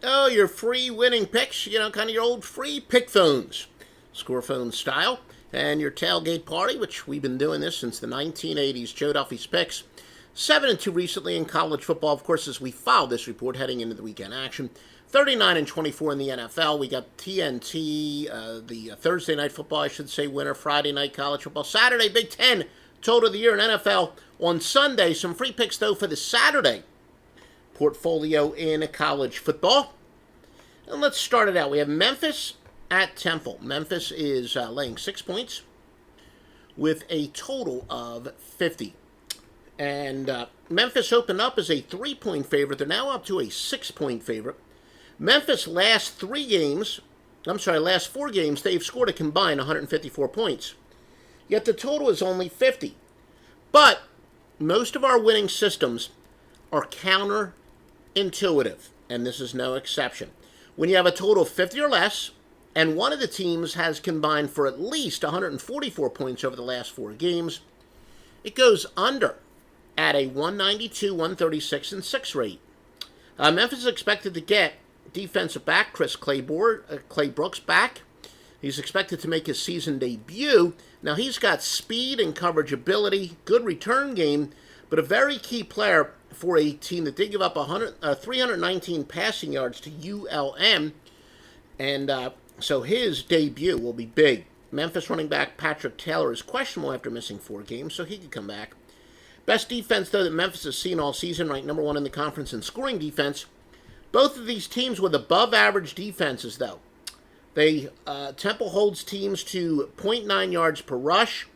Oh, your free winning picks, kind of your old free pick phones, score phone style, and your tailgate party, which we've been doing this since the 1980s. Joe Duffy's picks. 7-2 recently in college football, of course, as we follow this report heading into the weekend action. 39-24 in the NFL. We got TNT, the Thursday night football, I should say, winner. Friday night college football. Saturday, Big Ten, total of the year in NFL. On Sunday, some free picks, though, for the Saturday portfolio in college football. And let's start it out. We have Memphis at Temple. Memphis is laying 6 points with a total of 50. And Memphis opened up as a 3-point favorite. They're now up to a 6-point favorite. Memphis last 4 games, they've scored a combined 154 points. Yet the total is only 50. But most of our winning systems are counterintuitive, and this is no exception. When you have a total of 50 or less, and one of the teams has combined for at least 144 points over the last 4 games, it goes under at a 192, 136, and 6 rate. Memphis is expected to get defensive back Chris Clay Brooks back. He's expected to make his season debut. Now, he's got speed and coverage ability, good return game, but a very key player for a team that did give up 319 passing yards to ULM. And so his debut will be big. Memphis running back Patrick Taylor is questionable after missing 4 games, so he could come back. Best defense, though, that Memphis has seen all season, ranked number 1 in the conference in scoring defense. Both of these teams with above-average defenses, though. Temple holds teams to 0.9 yards per rush,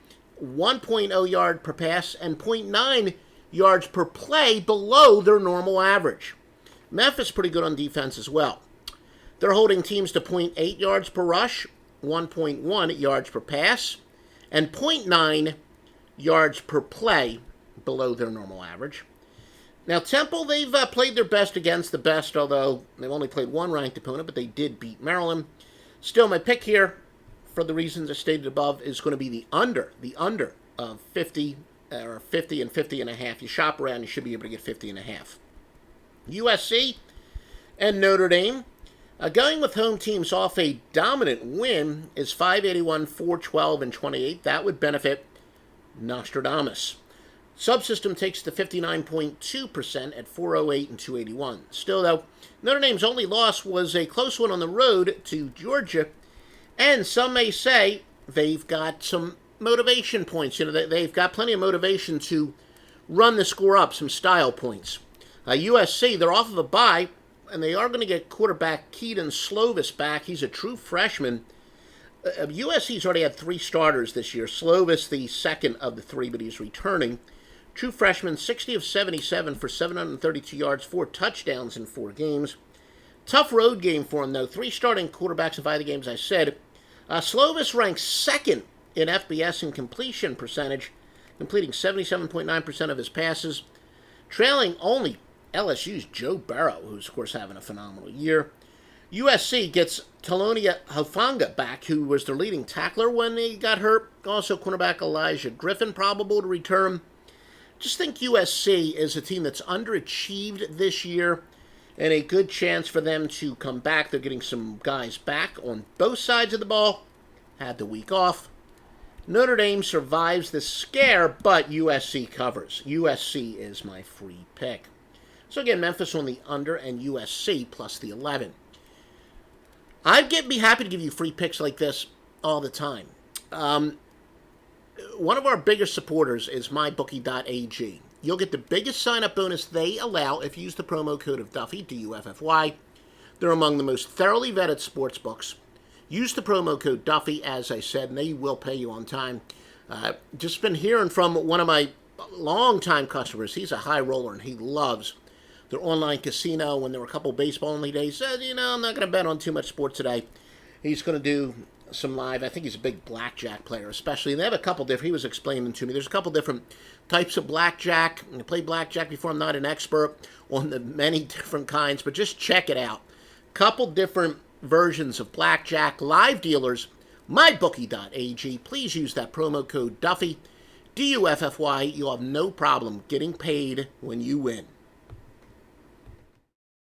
1.0 yard per pass, and 0.9 yards per play below their normal average. Memphis pretty good on defense as well. They're holding teams to 0.8 yards per rush, 1.1 yards per pass, and 0.9 yards per play below their normal average. Now, Temple, they've played their best against the best, although they've only played one ranked opponent, but they did beat Maryland. Still, my pick here, for the reasons I stated above, is going to be the under of 50, or 50 and 50 and a half. You shop around, you should be able to get 50 and a half. USC and Notre Dame. Going with home teams off a dominant win is 581, 412, and 28. That would benefit Nostradamus. Subsystem takes the 59.2% at 408 and 281. Still, though, Notre Dame's only loss was a close one on the road to Georgia, and some may say they've got some motivation points. They've got plenty of motivation to run the score up, some style points. USC, they're off of a bye, and they are going to get quarterback Keaton Slovis back. He's a true freshman. USC's already had 3 starters this year. Slovis, the second of the 3, but he's returning. True freshman, 60 of 77 for 732 yards, 4 touchdowns in 4 games. Tough road game for him, though. 3 starting quarterbacks in 5 of the games I said. Slovis ranks 2nd in FBS in completion percentage, completing 77.9% of his passes, trailing only LSU's Joe Burrow, who's, of course, having a phenomenal year. USC gets Talonia Hufanga back, who was their leading tackler when he got hurt. Also, cornerback Elijah Griffin probable to return. Just think USC is a team that's underachieved this year, and a good chance for them to come back. They're getting some guys back on both sides of the ball. Had the week off. Notre Dame survives the scare, but USC covers. USC is my free pick. So again, Memphis on the under and USC plus the 11. I'd be happy to give you free picks like this all the time. One of our biggest supporters is mybookie.ag. You'll get the biggest sign-up bonus they allow if you use the promo code of Duffy, D-U-F-F-Y. They're among the most thoroughly vetted sports books. Use the promo code Duffy, as I said, and they will pay you on time. Just been hearing from one of my longtime customers. He's a high roller, and he loves their online casino. When there were a couple baseball-only days, said, I'm not going to bet on too much sports today. He's going to do some live. I think he's a big blackjack player, especially. And they have a couple different, he was explaining to me, there's a couple different types of blackjack. I played blackjack before. I'm not an expert on the many different kinds, but just check it out. Couple different versions of blackjack. Live dealers, mybookie.ag. Please use that promo code Duffy, D-U-F-F-Y. You'll have no problem getting paid when you win.